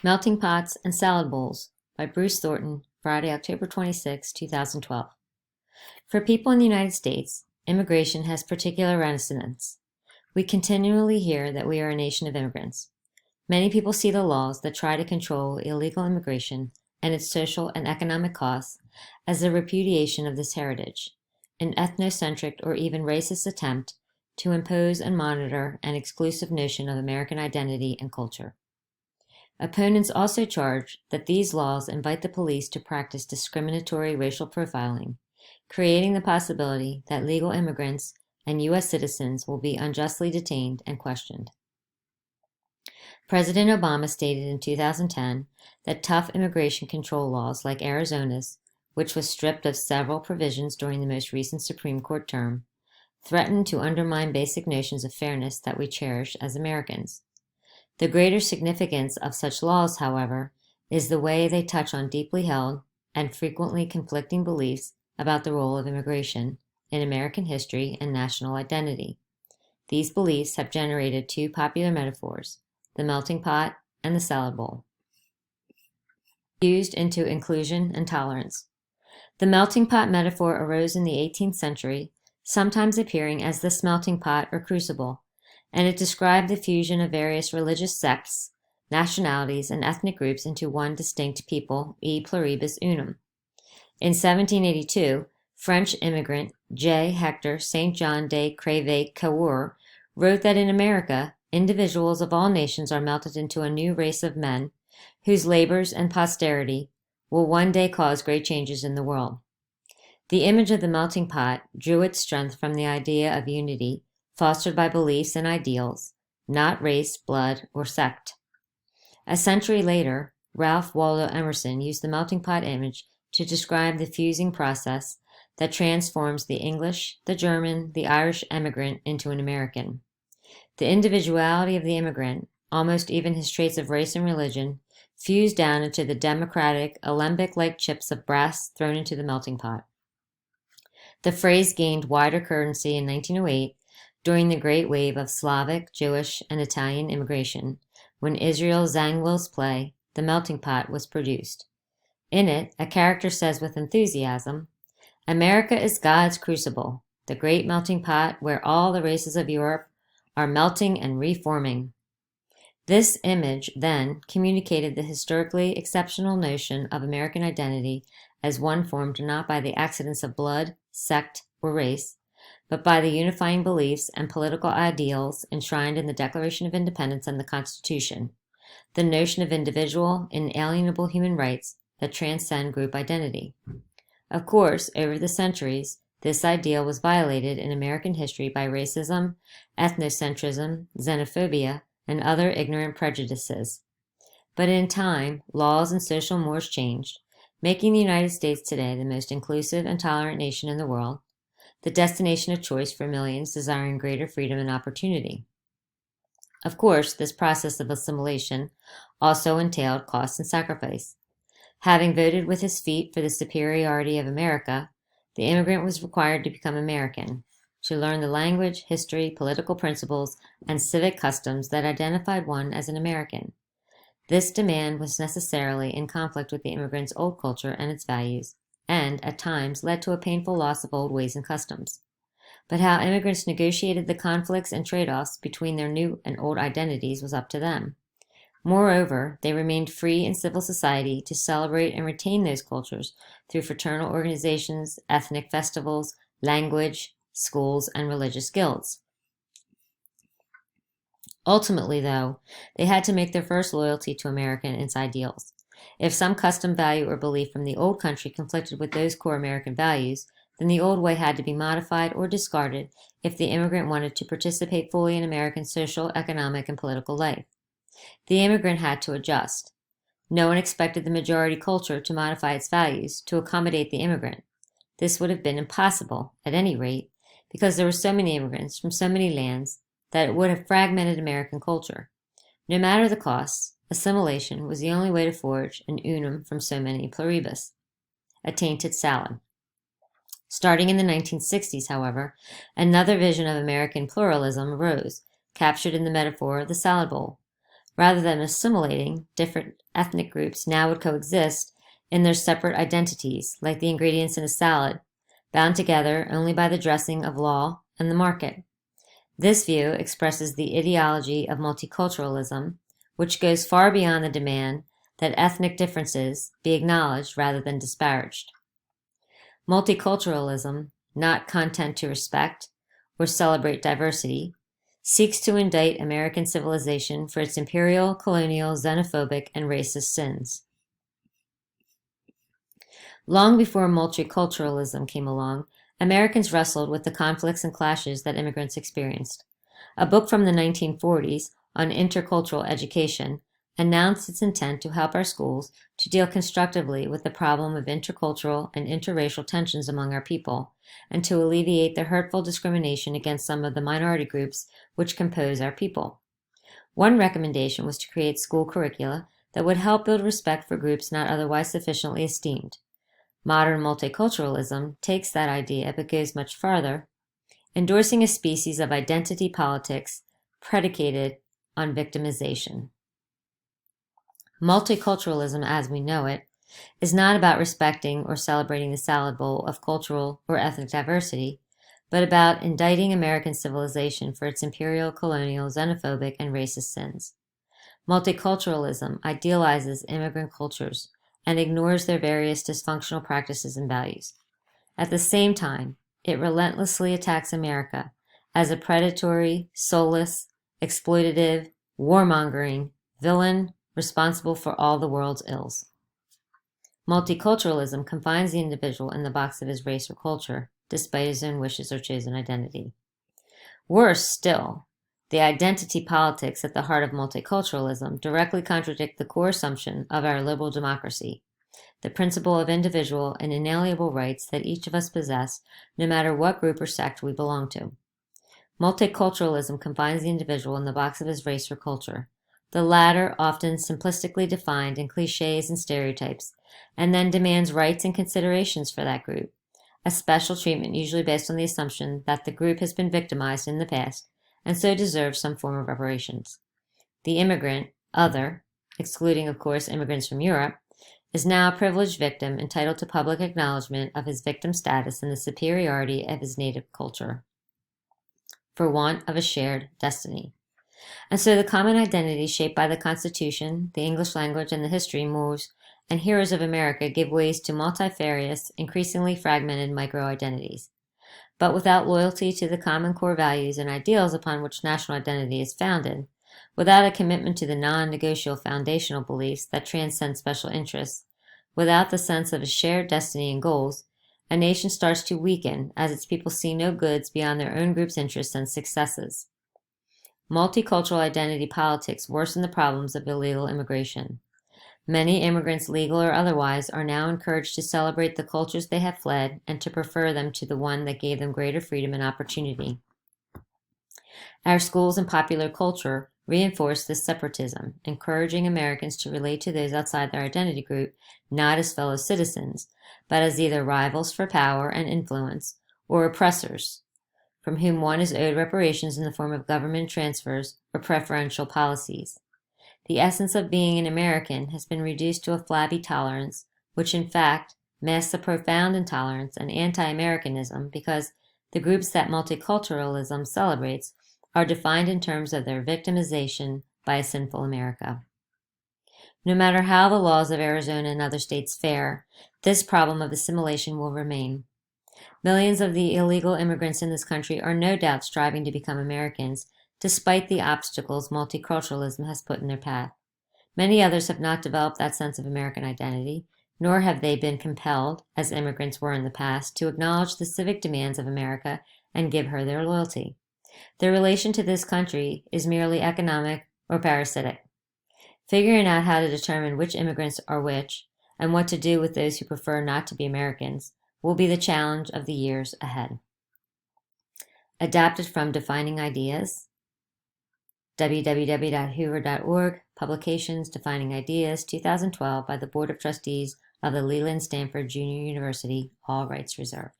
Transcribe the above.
Melting Pots and Salad Bowls by Bruce Thornton, Friday, October 26, 2012. For people in the United States, immigration has particular resonance. We continually hear that we are a nation of immigrants. Many people see the laws that try to control illegal immigration and its social and economic costs as a repudiation of this heritage, an ethnocentric or even racist attempt to impose and monitor an exclusive notion of American identity and culture. Opponents also charge that these laws invite the police to practice discriminatory racial profiling, creating the possibility that legal immigrants and U.S. citizens will be unjustly detained and questioned. President Obama stated in 2010 that tough immigration control laws like Arizona's, which was stripped of several provisions during the most recent Supreme Court term, threatened to undermine basic notions of fairness that we cherish as Americans. The greater significance of such laws, however, is the way they touch on deeply held and frequently conflicting beliefs about the role of immigration in American history and national identity. These beliefs have generated two popular metaphors, the melting pot and the salad bowl, fused into inclusion and tolerance. The melting pot metaphor arose in the 18th century, sometimes appearing as the smelting pot or crucible, and it described the fusion of various religious sects, nationalities, and ethnic groups into one distinct people, e pluribus unum. In 1782, French immigrant J. Hector St. John de Crèvecoeur wrote that in America, individuals of all nations are melted into a new race of men whose labors and posterity will one day cause great changes in the world. The image of the melting pot drew its strength from the idea of unity fostered by beliefs and ideals, not race, blood, or sect. A century later, Ralph Waldo Emerson used the melting pot image to describe the fusing process that transforms the English, the German, the Irish immigrant into an American. The individuality of the immigrant, almost even his traits of race and religion, fused down into the democratic, alembic-like chips of brass thrown into the melting pot. The phrase gained wider currency in 1908 during the great wave of Slavic, Jewish, and Italian immigration, when Israel Zangwill's play, The Melting Pot, was produced. In it, a character says with enthusiasm, "America is God's crucible, the great melting pot where all the races of Europe are melting and reforming." This image, then, communicated the historically exceptional notion of American identity as one formed not by the accidents of blood, sect, or race, but by the unifying beliefs and political ideals enshrined in the Declaration of Independence and the Constitution, the notion of individual, inalienable human rights that transcend group identity. Of course, over the centuries, this ideal was violated in American history by racism, ethnocentrism, xenophobia, and other ignorant prejudices. But in time, laws and social mores changed, making the United States today the most inclusive and tolerant nation in the world, the destination of choice for millions desiring greater freedom and opportunity. Of course, this process of assimilation also entailed cost and sacrifice. Having voted with his feet for the superiority of America, the immigrant was required to become American, to learn the language, history, political principles, and civic customs that identified one as an American. This demand was necessarily in conflict with the immigrant's old culture and its values, and, at times, led to a painful loss of old ways and customs. But how immigrants negotiated the conflicts and trade-offs between their new and old identities was up to them. Moreover, they remained free in civil society to celebrate and retain those cultures through fraternal organizations, ethnic festivals, language, schools, and religious guilds. Ultimately, though, they had to make their first loyalty to America and its ideals. If some custom, value, or belief from the old country conflicted with those core American values, then the old way had to be modified or discarded if the immigrant wanted to participate fully in American social, economic, and political life. The immigrant had to adjust. No one expected the majority culture to modify its values to accommodate the immigrant. This would have been impossible, at any rate, because there were so many immigrants from so many lands that it would have fragmented American culture. No matter the costs, assimilation was the only way to forge an unum from so many pluribus, a tainted salad. Starting in the 1960s, however, another vision of American pluralism arose, captured in the metaphor of the salad bowl. Rather than assimilating, different ethnic groups now would coexist in their separate identities, like the ingredients in a salad, bound together only by the dressing of law and the market. This view expresses the ideology of multiculturalism, which goes far beyond the demand that ethnic differences be acknowledged rather than disparaged. Multiculturalism, not content to respect or celebrate diversity, seeks to indict American civilization for its imperial, colonial, xenophobic, and racist sins. Long before multiculturalism came along, Americans wrestled with the conflicts and clashes that immigrants experienced. A book from the 1940s on intercultural education announced its intent to help our schools to deal constructively with the problem of intercultural and interracial tensions among our people, and to alleviate the hurtful discrimination against some of the minority groups which compose our people. One recommendation was to create school curricula that would help build respect for groups not otherwise sufficiently esteemed. Modern multiculturalism takes that idea but goes much farther, endorsing a species of identity politics predicated on victimization. Multiculturalism, as we know it, is not about respecting or celebrating the salad bowl of cultural or ethnic diversity, but about indicting American civilization for its imperial, colonial, xenophobic, and racist sins. Multiculturalism idealizes immigrant cultures and ignores their various dysfunctional practices and values. At the same time, it relentlessly attacks America as a predatory, soulless, exploitative, warmongering villain responsible for all the world's ills. Multiculturalism confines the individual in the box of his race or culture, despite his own wishes or chosen identity. Worse still, the identity politics at the heart of multiculturalism directly contradict the core assumption of our liberal democracy, the principle of individual and inalienable rights that each of us possess, no matter what group or sect we belong to. Multiculturalism confines the individual in the box of his race or culture, the latter often simplistically defined in cliches and stereotypes, and then demands rights and considerations for that group, a special treatment usually based on the assumption that the group has been victimized in the past and so deserves some form of reparations. The immigrant, other, excluding of course immigrants from Europe, is now a privileged victim entitled to public acknowledgement of his victim status and the superiority of his native culture, for want of a shared destiny. And so the common identity shaped by the Constitution, the English language, and the history, moves, and heroes of America give ways to multifarious, increasingly fragmented micro-identities. But without loyalty to the common core values and ideals upon which national identity is founded, without a commitment to the non-negotiable foundational beliefs that transcend special interests, without the sense of a shared destiny and goals, a nation starts to weaken as its people see no goods beyond their own group's interests and successes. Multicultural identity politics worsen the problems of illegal immigration. Many immigrants, legal or otherwise, are now encouraged to celebrate the cultures they have fled and to prefer them to the one that gave them greater freedom and opportunity. Our schools and popular culture reinforce this separatism, encouraging Americans to relate to those outside their identity group not as fellow citizens, but as either rivals for power and influence or oppressors, from whom one is owed reparations in the form of government transfers or preferential policies. The essence of being an American has been reduced to a flabby tolerance, which in fact masks a profound intolerance and anti-Americanism because the groups that multiculturalism celebrates are defined in terms of their victimization by a sinful America. No matter how the laws of Arizona and other states fare, this problem of assimilation will remain. Millions of the illegal immigrants in this country are no doubt striving to become Americans, despite the obstacles multiculturalism has put in their path. Many others have not developed that sense of American identity, nor have they been compelled, as immigrants were in the past, to acknowledge the civic demands of America and give her their loyalty. Their relation to this country is merely economic or parasitic. Figuring out how to determine which immigrants are which, and what to do with those who prefer not to be Americans, will be the challenge of the years ahead. Adapted from Defining Ideas, www.hoover.org, Publications, Defining Ideas, 2012, by the Board of Trustees of the Leland Stanford Junior University, all rights reserved.